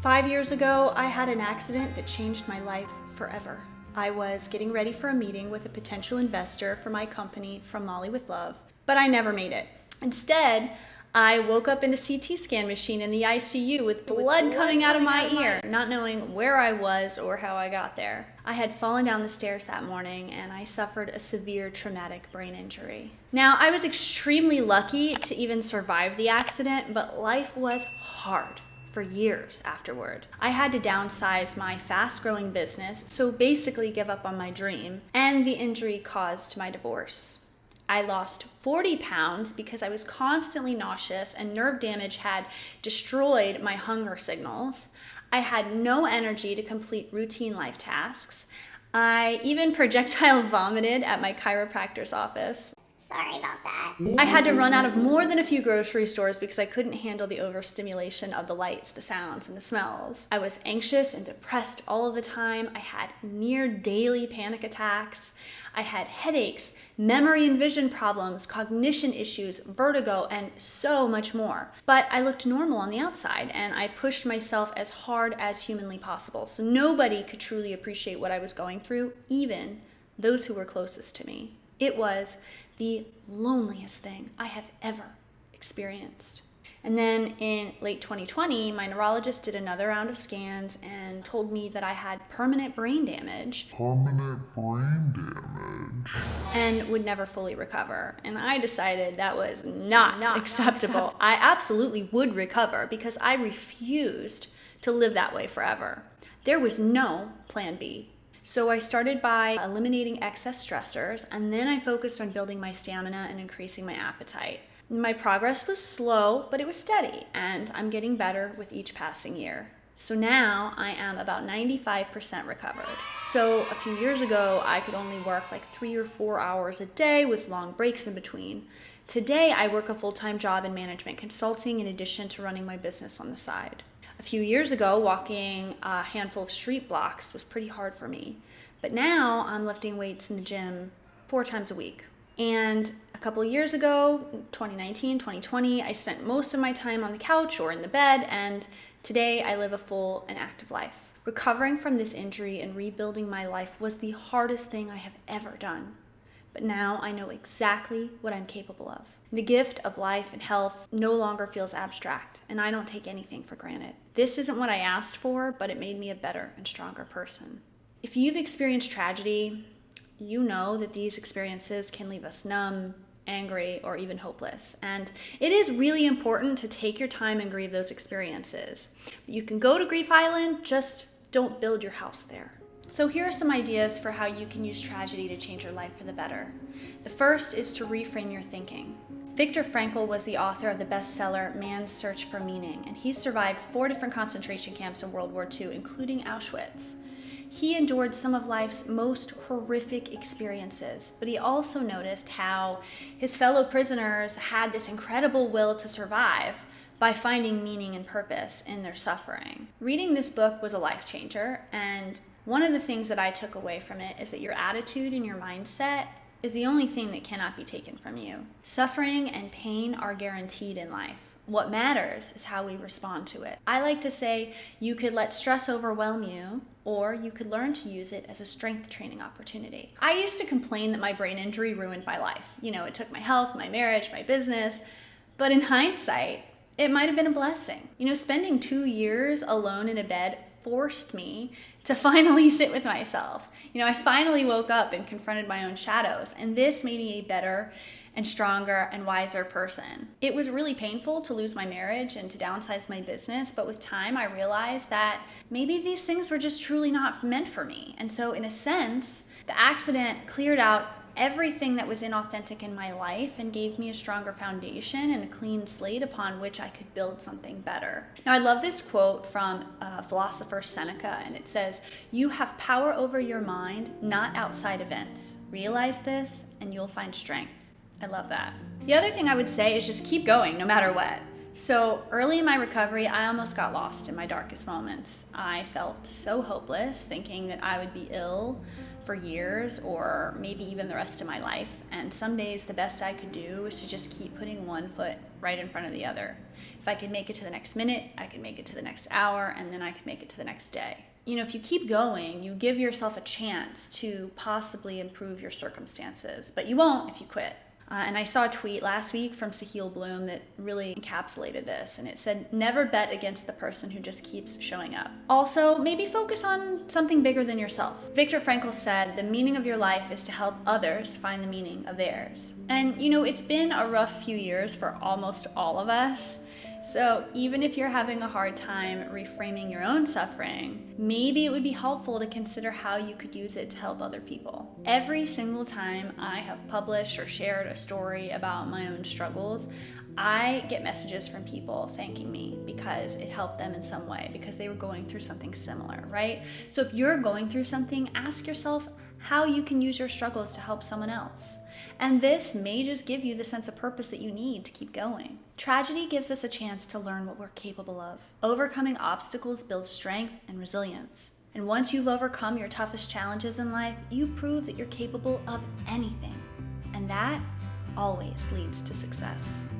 5 years ago, I had an accident that changed my life forever. I was getting ready for a meeting with a potential investor for my company, From Molly with Love, but I never made it. Instead, I woke up in a CT scan machine in the ICU with blood coming out of my ear, not knowing where I was or how I got there. I had fallen down the stairs that morning and I suffered a severe traumatic brain injury. Now, I was extremely lucky to even survive the accident, but life was hard for years afterward. I had to downsize my fast-growing business, so basically give up on my dream, and the injury caused my divorce. I lost 40 pounds because I was constantly nauseous and nerve damage had destroyed my hunger signals. I had no energy to complete routine life tasks. I even projectile vomited at my chiropractor's office. Sorry about that. I had to run out of more than a few grocery stores because I couldn't handle the overstimulation of the lights, the sounds, and the smells. I was anxious and depressed all of the time. I had near daily panic attacks. I had headaches, memory and vision problems, cognition issues, vertigo, and so much more. But I looked normal on the outside, and I pushed myself as hard as humanly possible. So nobody could truly appreciate what I was going through, even those who were closest to me. It was the loneliest thing I have ever experienced. And then in late 2020, my neurologist did another round of scans and told me that I had permanent brain damage. And would never fully recover. And I decided that was not acceptable. I absolutely would recover because I refused to live that way forever. There was no plan B. So I started by eliminating excess stressors, and then I focused on building my stamina and increasing my appetite. My progress was slow, but it was steady, and I'm getting better with each passing year. So now I am about 95% recovered. So a few years ago, I could only work like 3 or 4 hours a day with long breaks in between. Today, I work a full-time job in management consulting in addition to running my business on the side. A few years ago, walking a handful of street blocks was pretty hard for me. But now I'm lifting weights in the gym 4 times a week. And a couple of years ago, 2019, 2020, I spent most of my time on the couch or in the bed, and today I live a full and active life. Recovering from this injury and rebuilding my life was the hardest thing I have ever done. But now I know exactly what I'm capable of. The gift of life and health no longer feels abstract, and I don't take anything for granted. This isn't what I asked for, but it made me a better and stronger person. If you've experienced tragedy, you know that these experiences can leave us numb, angry, or even hopeless. And it is really important to take your time and grieve those experiences. You can go to Grief Island, just don't build your house there. So here are some ideas for how you can use tragedy to change your life for the better. The first is to reframe your thinking. Viktor Frankl was the author of the bestseller Man's Search for Meaning, and he survived 4 different concentration camps in World War II, including Auschwitz. He endured some of life's most horrific experiences, but he also noticed how his fellow prisoners had this incredible will to survive by finding meaning and purpose in their suffering. Reading this book was a life changer, and one of the things that I took away from it is that your attitude and your mindset is the only thing that cannot be taken from you. Suffering and pain are guaranteed in life. What matters is how we respond to it. I like to say you could let stress overwhelm you, or you could learn to use it as a strength training opportunity. I used to complain that my brain injury ruined my life. It took my health, my marriage, my business, but in hindsight, it might have been a blessing. Spending 2 years alone in a bed forced me to finally sit with myself. I finally woke up and confronted my own shadows, and this made me a better and stronger and wiser person. It was really painful to lose my marriage and to downsize my business, but with time I realized that maybe these things were just truly not meant for me. And so in a sense, the accident cleared out everything that was inauthentic in my life and gave me a stronger foundation and a clean slate upon which I could build something better. Now, I love this quote from philosopher Seneca, and it says, "You have power over your mind, not outside events. Realize this and you'll find strength." I love that. The other thing I would say is just keep going no matter what. So early in my recovery, I almost got lost in my darkest moments. I felt so hopeless, thinking that I would be ill, for years or maybe even the rest of my life. And some days the best I could do was to just keep putting one foot right in front of the other. If I could make it to the next minute, I could make it to the next hour, and then I could make it to the next day. You know, if you keep going, you give yourself a chance to possibly improve your circumstances, but you won't if you quit. And I saw a tweet last week from Sahil Bloom that really encapsulated this, and it said, never bet against the person who just keeps showing up. Also, maybe focus on something bigger than yourself. Viktor Frankl said, the meaning of your life is to help others find the meaning of theirs. And you know, it's been a rough few years for almost all of us. So even if you're having a hard time reframing your own suffering, maybe it would be helpful to consider how you could use it to help other people. Every single time I have published or shared a story about my own struggles, I get messages from people thanking me because it helped them in some way, because they were going through something similar, right? So if you're going through something, ask yourself how you can use your struggles to help someone else. And this may just give you the sense of purpose that you need to keep going. Tragedy gives us a chance to learn what we're capable of. Overcoming obstacles builds strength and resilience. And once you've overcome your toughest challenges in life, you prove that you're capable of anything. And that always leads to success.